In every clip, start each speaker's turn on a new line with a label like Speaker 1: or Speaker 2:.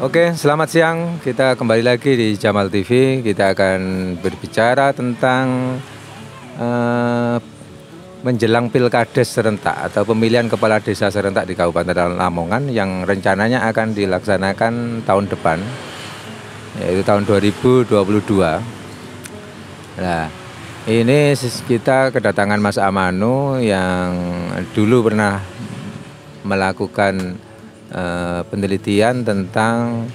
Speaker 1: Oke, selamat siang. Kita kembali lagi di Jamal TV. Kita akan berbicara tentang eh, menjelang Pilkades serentak atau pemilihan kepala desa serentak di Kabupaten Lamongan yang rencananya akan dilaksanakan tahun depan, yaitu tahun 2022. Nah, ini kita kedatangan Mas Amanu yang dulu pernah melakukan penelitian tentang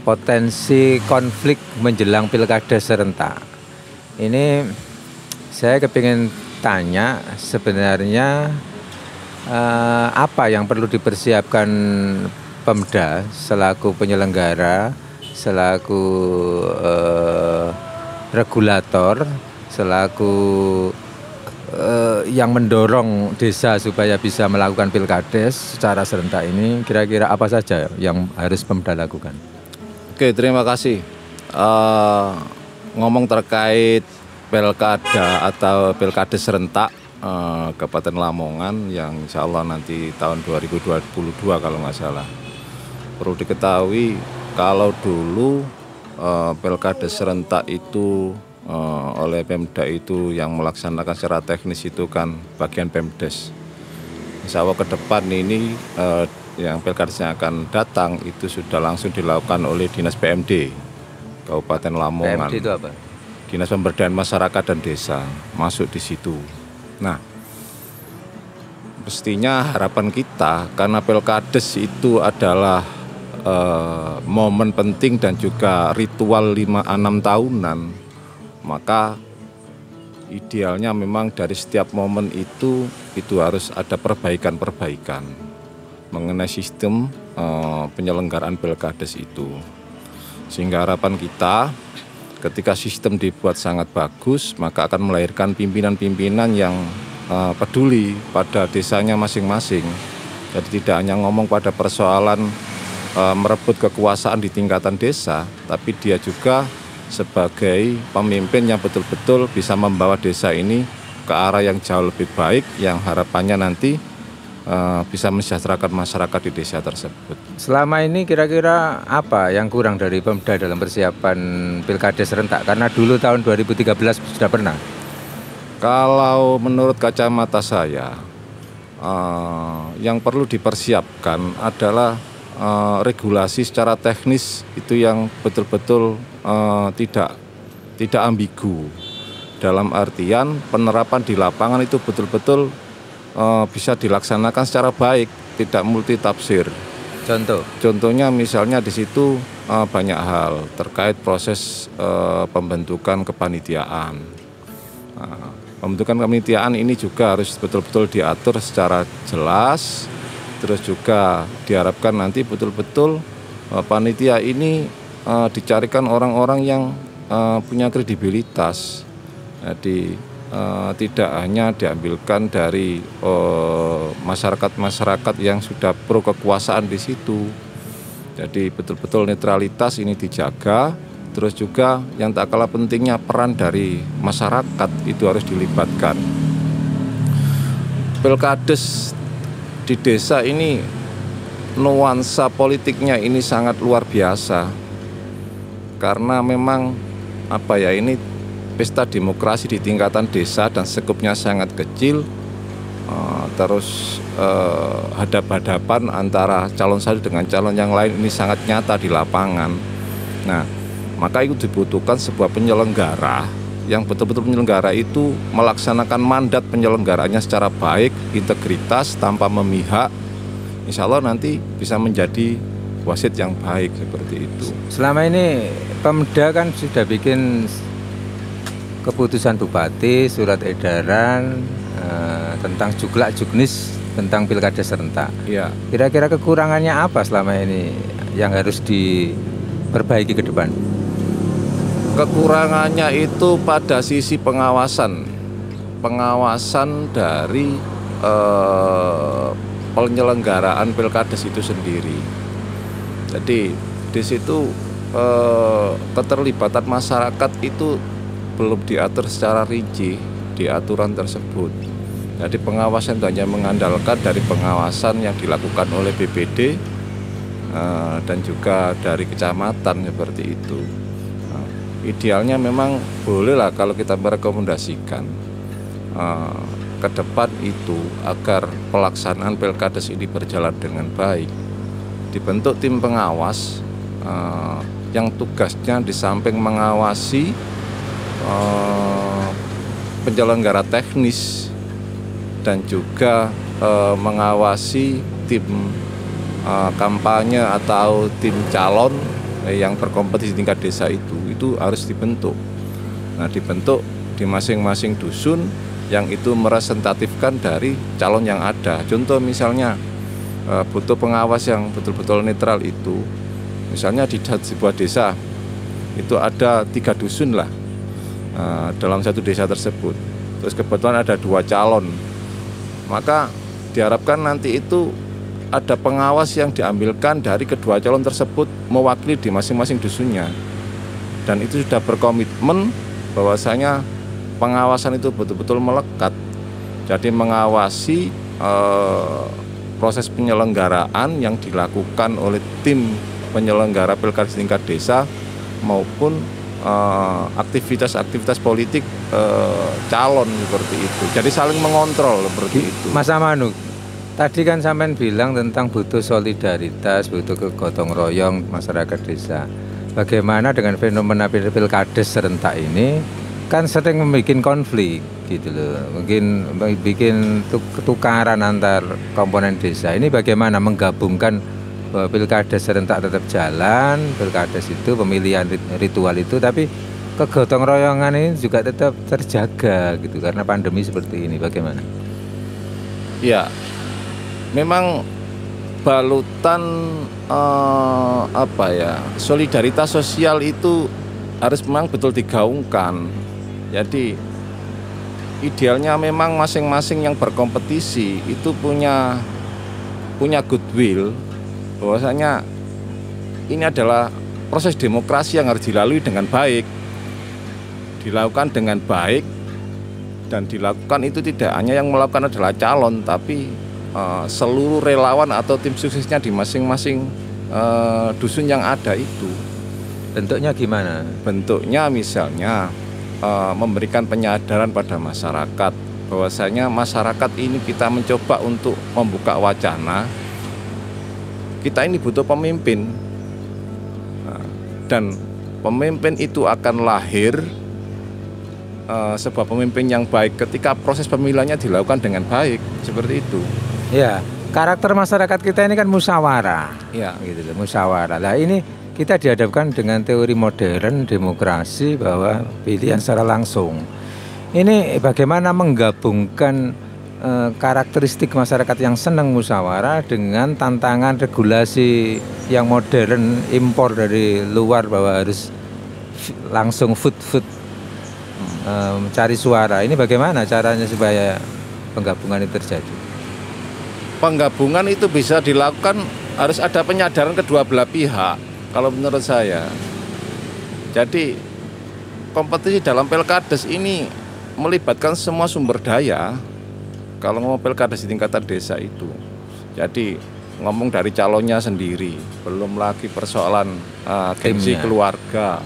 Speaker 1: potensi konflik menjelang Pilkades serentak. Ini saya kepingin tanya sebenarnya apa yang perlu dipersiapkan Pemda selaku penyelenggara, selaku regulator, selaku yang mendorong desa supaya bisa melakukan Pilkades secara serentak ini, kira-kira apa saja yang harus Pemda lakukan?
Speaker 2: Oke, terima kasih. Ngomong terkait Pilkada atau Pilkades serentak Kabupaten Lamongan yang insya Allah nanti tahun 2022 kalau nggak salah. Perlu diketahui kalau dulu Pilkades serentak itu oleh Pemda itu yang melaksanakan secara teknis itu kan bagian Pemdes. Insya Allah ke depan ini yang Pilkadesnya akan datang itu sudah langsung dilakukan oleh Dinas PMD Kabupaten Lamongan.
Speaker 1: PMD itu apa?
Speaker 2: Dinas Pemberdayaan Masyarakat dan Desa masuk di situ. Nah, mestinya harapan kita karena Pilkades itu adalah momen penting dan juga ritual 5-6 tahunan. Maka idealnya memang dari setiap momen itu harus ada perbaikan-perbaikan mengenai sistem penyelenggaraan Pilkades itu. Sehingga harapan kita ketika sistem dibuat sangat bagus, maka akan melahirkan pimpinan-pimpinan yang peduli pada desanya masing-masing. Jadi tidak hanya ngomong pada persoalan merebut kekuasaan di tingkatan desa, tapi dia juga sebagai pemimpin yang betul-betul bisa membawa desa ini ke arah yang jauh lebih baik, yang harapannya nanti bisa mensejahterakan masyarakat di desa tersebut.
Speaker 1: Selama ini kira-kira apa yang kurang dari Pemda dalam persiapan Pilkades serentak? Karena dulu tahun 2013 sudah pernah.
Speaker 2: Kalau menurut kacamata saya, yang perlu dipersiapkan adalah regulasi secara teknis itu yang betul-betul tidak ambigu, dalam artian penerapan di lapangan itu betul-betul bisa dilaksanakan secara baik, tidak multitafsir. Contohnya misalnya di situ banyak hal terkait proses pembentukan kepanitiaan. Pembentukan kepanitiaan ini juga harus betul-betul diatur secara jelas. Terus juga diharapkan nanti betul-betul panitia ini dicarikan orang-orang yang punya kredibilitas. Jadi tidak hanya diambilkan dari masyarakat-masyarakat yang sudah pro kekuasaan di situ. Jadi betul-betul netralitas ini dijaga. Terus juga yang tak kalah pentingnya peran dari masyarakat itu harus dilibatkan. Pilkades di desa ini nuansa politiknya ini sangat luar biasa. Karena memang ini pesta demokrasi di tingkatan desa dan skupnya sangat kecil, terus hadap-hadapan antara calon satu dengan calon yang lain ini sangat nyata di lapangan. Nah, maka itu dibutuhkan sebuah penyelenggara yang betul-betul penyelenggara itu melaksanakan mandat penyelenggaranya secara baik, integritas, tanpa memihak. Insya Allah nanti bisa menjadi wasit yang baik seperti itu.
Speaker 1: Selama ini Pemda kan sudah bikin keputusan Bupati, surat edaran tentang juklak-juknis tentang Pilkades serentak.
Speaker 2: Ya.
Speaker 1: Kira-kira kekurangannya apa selama ini yang harus diperbaiki ke depan?
Speaker 2: Kekurangannya itu pada sisi pengawasan dari penyelenggaraan Pilkades itu sendiri. Jadi di situ keterlibatan masyarakat itu belum diatur secara rinci di aturan tersebut. Jadi pengawasan itu hanya mengandalkan dari pengawasan yang dilakukan oleh BPD dan juga dari kecamatan seperti itu. Idealnya memang bolehlah kalau kita merekomendasikan ke depan itu agar pelaksanaan Pilkades ini berjalan dengan baik, dibentuk tim pengawas yang tugasnya di samping mengawasi penyelenggara teknis dan juga mengawasi tim kampanye atau tim calon yang berkompetisi tingkat desa itu harus dibentuk. Nah, dibentuk di masing-masing dusun yang itu merepresentatifkan dari calon yang ada. Contoh misalnya butuh pengawas yang betul-betul netral itu, misalnya di sebuah desa itu ada 3 dusun lah dalam satu desa tersebut. Terus kebetulan ada 2 calon, maka diharapkan nanti itu ada pengawas yang diambilkan dari kedua calon tersebut mewakili di masing-masing dusunnya. Dan itu sudah berkomitmen bahwasanya pengawasan itu betul-betul melekat. Jadi mengawasi proses penyelenggaraan yang dilakukan oleh tim penyelenggara Pilkades tingkat desa maupun aktivitas-aktivitas politik calon seperti itu. Jadi saling mengontrol seperti itu.
Speaker 1: Mas Amanu, tadi kan sampean bilang tentang butuh solidaritas, butuh kegotong royong masyarakat desa. Bagaimana dengan fenomena Pilkades serentak ini? Kan sering membuat konflik gitu loh. Mungkin bikin ketukaran antar komponen desa. Ini bagaimana menggabungkan bahwa Pilkades serentak tetap jalan, Pilkades itu pemilihan ritual itu, tapi kegotong royongan ini juga tetap terjaga gitu karena pandemi seperti ini. Bagaimana?
Speaker 2: Ya, memang balutan solidaritas sosial itu harus memang betul digaungkan. Jadi idealnya memang masing-masing yang berkompetisi itu punya goodwill bahwasanya ini adalah proses demokrasi yang harus dilalui dengan baik, dilakukan dengan baik, dan dilakukan itu tidak hanya yang melakukan adalah calon, tapi seluruh relawan atau tim suksesnya di masing-masing dusun yang ada itu.
Speaker 1: Bentuknya gimana?
Speaker 2: Bentuknya misalnya memberikan penyadaran pada masyarakat bahwasanya masyarakat ini kita mencoba untuk membuka wacana kita ini butuh pemimpin, dan pemimpin itu akan lahir sebuah pemimpin yang baik ketika proses pemilihannya dilakukan dengan baik seperti itu.
Speaker 1: Ya, karakter masyarakat kita ini kan musyawarah, ya gitu loh, musyawarah. Lah ini kita dihadapkan dengan teori modern demokrasi bahwa pilihan secara langsung. Ini bagaimana menggabungkan karakteristik masyarakat yang senang musyawarah dengan tantangan regulasi yang modern impor dari luar bahwa harus langsung food mencari suara. Ini bagaimana caranya supaya penggabungan itu terjadi?
Speaker 2: Penggabungan itu bisa dilakukan, harus ada penyadaran kedua belah pihak kalau menurut saya. Jadi kompetisi dalam Pilkades ini melibatkan semua sumber daya. Kalau ngomong Pilkades di tingkatan desa itu, jadi ngomong dari calonnya sendiri, belum lagi persoalan gengsi keluarga,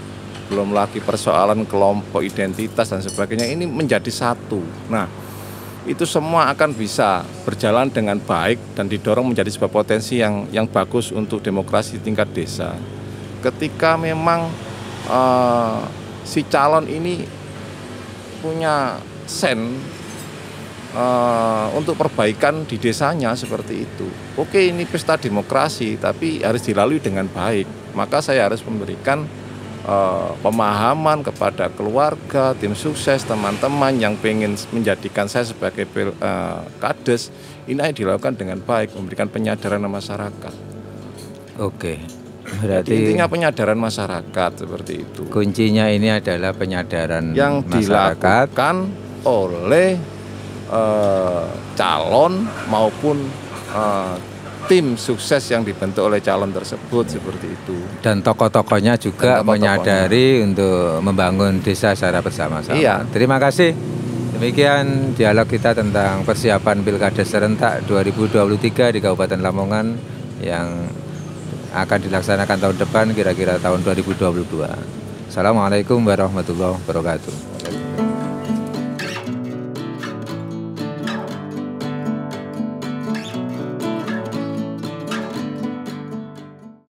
Speaker 2: belum lagi persoalan kelompok identitas dan sebagainya, ini menjadi satu. Nah, itu semua akan bisa berjalan dengan baik dan didorong menjadi sebuah potensi yang bagus untuk demokrasi tingkat desa. Ketika memang si calon ini punya untuk perbaikan di desanya seperti itu. Oke, ini pesta demokrasi, tapi harus dilalui dengan baik. Maka saya harus memberikan pemahaman kepada keluarga, tim sukses, teman-teman yang pengen menjadikan saya sebagai kades. Ini harus dilakukan dengan baik, memberikan penyadaran masyarakat.
Speaker 1: Oke,
Speaker 2: berarti jadi intinya penyadaran masyarakat seperti itu.
Speaker 1: Kuncinya ini adalah penyadaran
Speaker 2: yang
Speaker 1: masyarakat
Speaker 2: dilakukan oleh calon maupun tim sukses yang dibentuk oleh calon tersebut seperti itu.
Speaker 1: Dan tokoh-tokohnya juga menyadari untuk membangun desa secara bersama-sama.
Speaker 2: Iya.
Speaker 1: Terima kasih. Demikian dialog kita tentang persiapan Pilkades serentak 2023 di Kabupaten Lamongan yang akan dilaksanakan tahun depan kira-kira tahun 2022. Assalamualaikum warahmatullahi wabarakatuh.